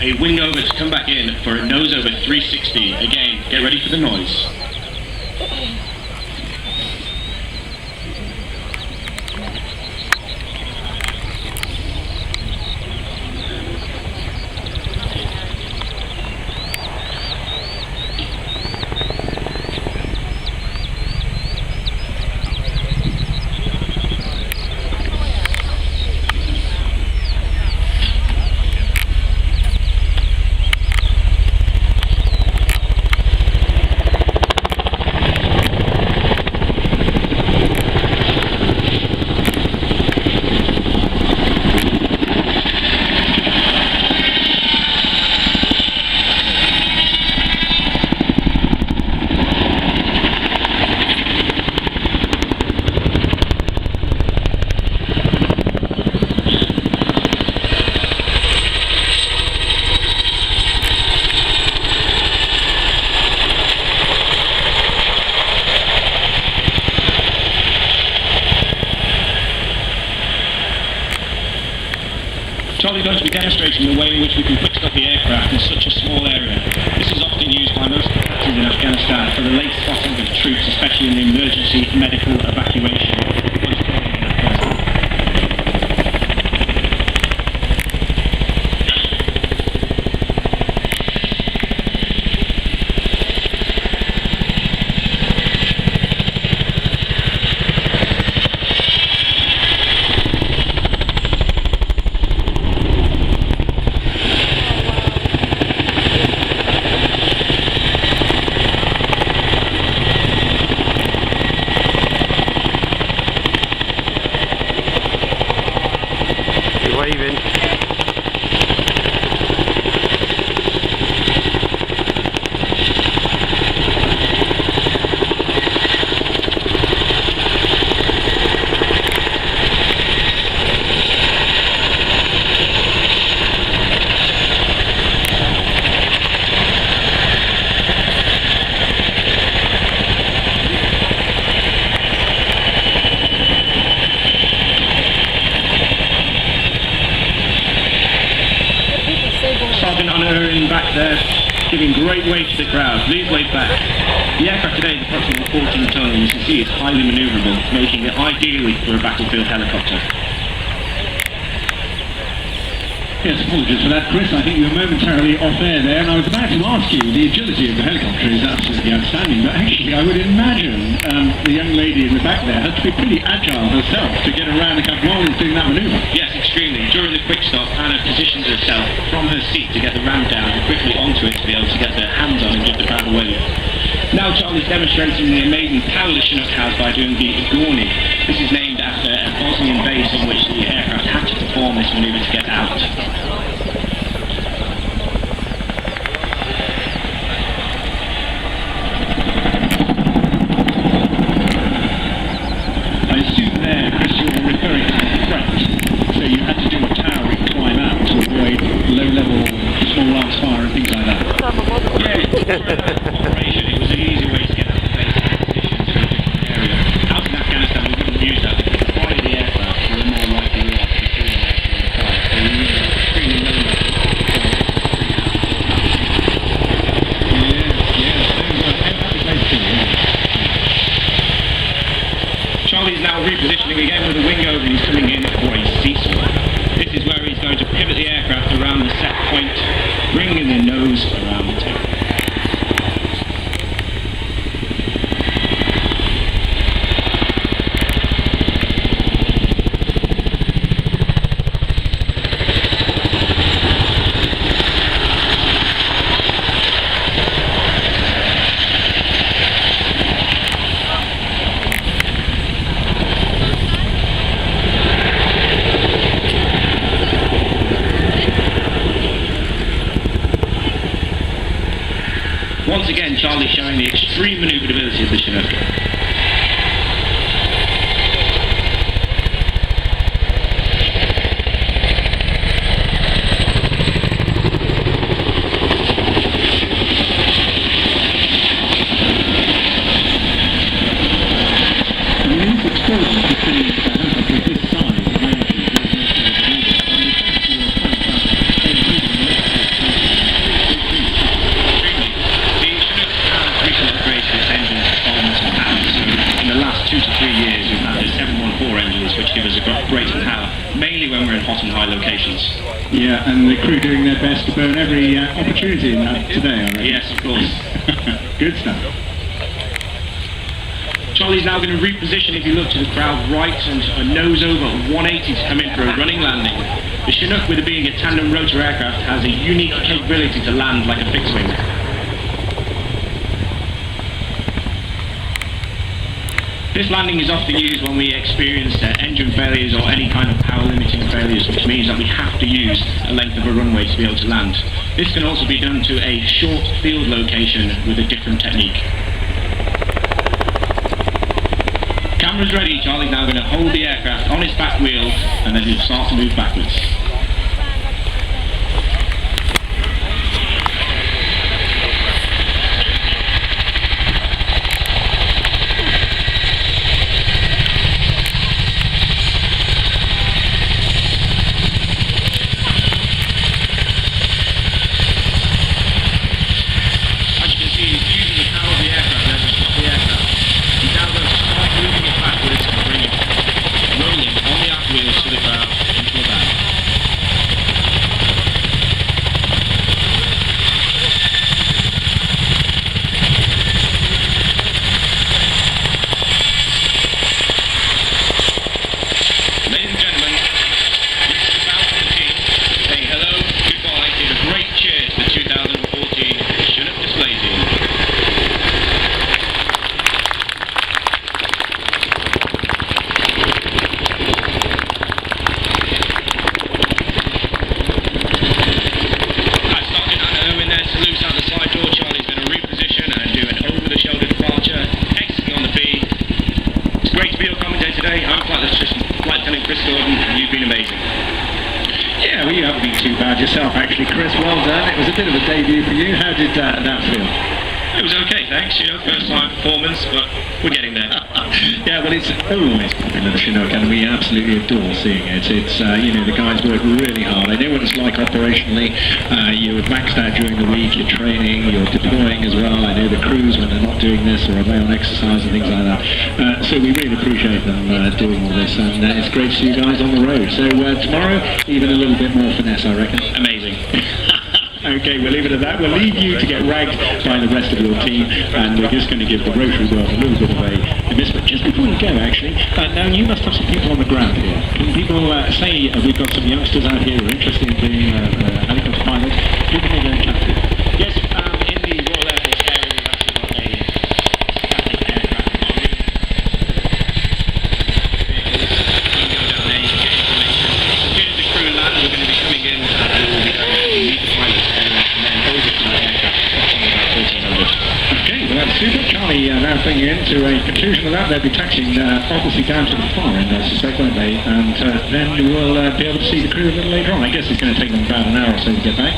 a wing over to come back in for a nose over 360. Again, get ready for the noise. Charlie's going to be demonstrating the way in which we can quick stop the aircraft in such a small area. This is often used by most captains in Afghanistan for the late spotting of troops, especially in the emergency medical evacuation. Waving. Back there, giving great weight to the crowd. Please wait back. The aircraft today is approximately 14 tons, and you can see it's highly manoeuvrable, making it ideally for a battlefield helicopter. Yes, apologies for that, Chris. I think you were momentarily off air there, and I was about to ask you, the agility of the helicopter is absolutely outstanding, but actually I would imagine the young lady in the back there had to be pretty agile herself to get around a couple while he's doing that manoeuvre. Yes, extremely. During the quick stop, Anna positions herself from her seat to get the ram down and quickly onto it to be able to get their hands on and give the crowd a wave. Now Charlie's demonstrating the amazing power the Chinook has by doing the Igorni. This is named after a Bosnian base in which the aircraft had to perform this manoeuvre to get out. I assume there, Chris, you're referring to the front, so you had to do a towering climb out to avoid low-level small arms fire and things like that. Yeah, operation. It was an easy way to get out of the base position to a different area. Out in Afghanistan, we wouldn't use that. Fire the aircraft, we were more likely to be doing that in the fire. So we used extremely low level. Charlie's now repositioning again with a wing over, and he's coming in for a ceasefire. This is where he's going to pivot the aircraft around the set point, bringing the nose around the tail. Once again, Charlie showing the extreme manoeuvrability of the Chinook. conditions. Yeah, and the crew doing their best to burn every opportunity in that today, I reckon. Yes, of course. Good stuff. Charlie's now going to reposition, if you look to the crowd, right and a nose over 180 to come in for a running landing. The Chinook, with it being a tandem rotor aircraft, has a unique capability to land like a fixed wing. This landing is often used when we experience engine failures or any kind of power limiting failures, which means that we have to use a length of a runway to be able to land. This can also be done to a short field location with a different technique. Camera's ready. Charlie's now going to hold the aircraft on its back wheel and then he'll start to move backwards. You haven't been too bad yourself, actually, Chris. Well done. It was a bit of a debut for you. How did that feel? It was okay, thanks. First time performance, but we're getting there. Yeah, well, it's always popular, the Chinook, and we absolutely adore seeing it. It's, the guys work really hard. I know what it's like operationally. You're maxed out during the week, you're training, you're deploying as well. I know the crews, when they're not doing this, or away on exercise and things like that. So we really appreciate them doing all this, and it's great to see you guys on the road. So tomorrow, even a little bit more finesse, I reckon. Amazing. Okay, we'll leave it at that. We'll leave you to get ragged by the rest of your team, and we're just going to give the rotary world a little bit of a miss. But just before we go, actually, now you must have some people on the ground here. Can people say we've got some youngsters out here who are interested in being helicopter pilots? Who can they go and chat to? Yes, in the Royal Air Force area, we've actually got a static aircraft department. You can go down there, you can get information. As soon as the crew land, we're going to be coming in and we'll be going to meet the pilots and then over to that aircraft. Okay, well that's super. Charlie now bringing in to a conclusion of that. They'll be taxiing obviously down to the far end, I suspect, won't they? And then we'll be able to see the crew a little later on. I guess it's going to take them about an hour or so to get back.